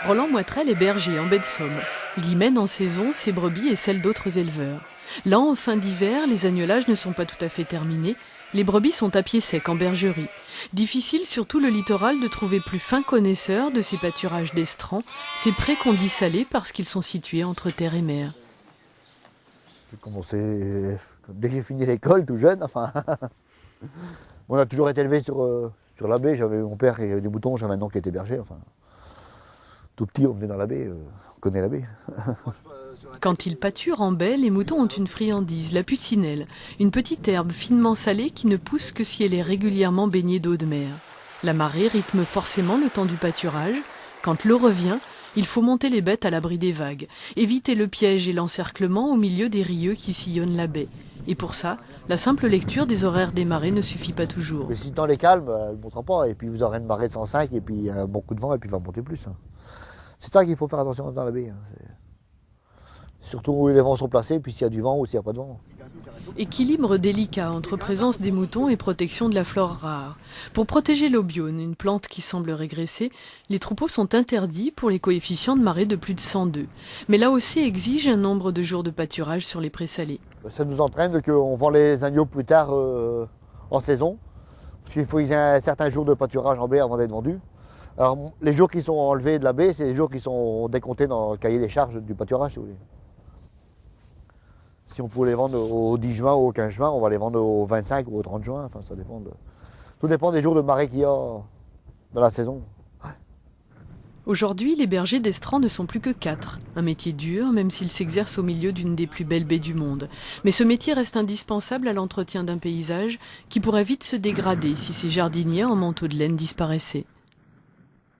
Roland Moitrel est berger en baie de Somme. Il y mène en saison ses brebis et celles d'autres éleveurs. Là, en fin d'hiver, les agnelages ne sont pas tout à fait terminés. Les brebis sont à pied sec en bergerie. Difficile sur tout le littoral de trouver plus fin connaisseur de ces pâturages d'estran, ces prés qu'on dit salés parce qu'ils sont situés entre terre et mer. J'ai commencé dès que j'ai fini l'école, tout jeune. Enfin, on a toujours été élevé sur la baie. J'avais mon père qui avait des moutons, j'avais un oncle qui était berger. Enfin, tout petit, on venait dans la baie, on connaît la baie. Quand ils pâturent en baie, les moutons ont une friandise, la pucinelle, une petite herbe finement salée qui ne pousse que si elle est régulièrement baignée d'eau de mer. La marée rythme forcément le temps du pâturage. Quand l'eau revient, il faut monter les bêtes à l'abri des vagues, éviter le piège et l'encerclement au milieu des rieux qui sillonnent la baie. Et pour ça, la simple lecture des horaires des marées ne suffit pas toujours. Mais si le temps est calme, elle ne montera pas. Et puis vous aurez une marée de 105 et puis un bon coup de vent et puis il va monter plus. C'est ça qu'il faut faire attention dans la baie. Surtout où les vents sont placés, puis s'il y a du vent ou s'il n'y a pas de vent. Équilibre délicat entre présence des moutons et protection de la flore rare. Pour protéger l'obione, une plante qui semble régresser, les troupeaux sont interdits pour les coefficients de marée de plus de 102. Mais l'AOC exige un nombre de jours de pâturage sur les prés salés. Ça nous entraîne qu'on vend les agneaux plus tard en saison, parce qu'il faut qu'ils aient un certain jour de pâturage en baie avant d'être vendus. Alors les jours qui sont enlevés de la baie, c'est les jours qui sont décomptés dans le cahier des charges du pâturage, si vous voulez. Si on pouvait les vendre au 10 juin ou au 15 juin, on va les vendre au 25 ou au 30 juin. Enfin, ça dépend tout dépend des jours de marée qu'il y a dans la saison. Aujourd'hui, les bergers d'estran ne sont plus que 4. Un métier dur, même s'il s'exerce au milieu d'une des plus belles baies du monde. Mais ce métier reste indispensable à l'entretien d'un paysage qui pourrait vite se dégrader si ces jardiniers en manteau de laine disparaissaient.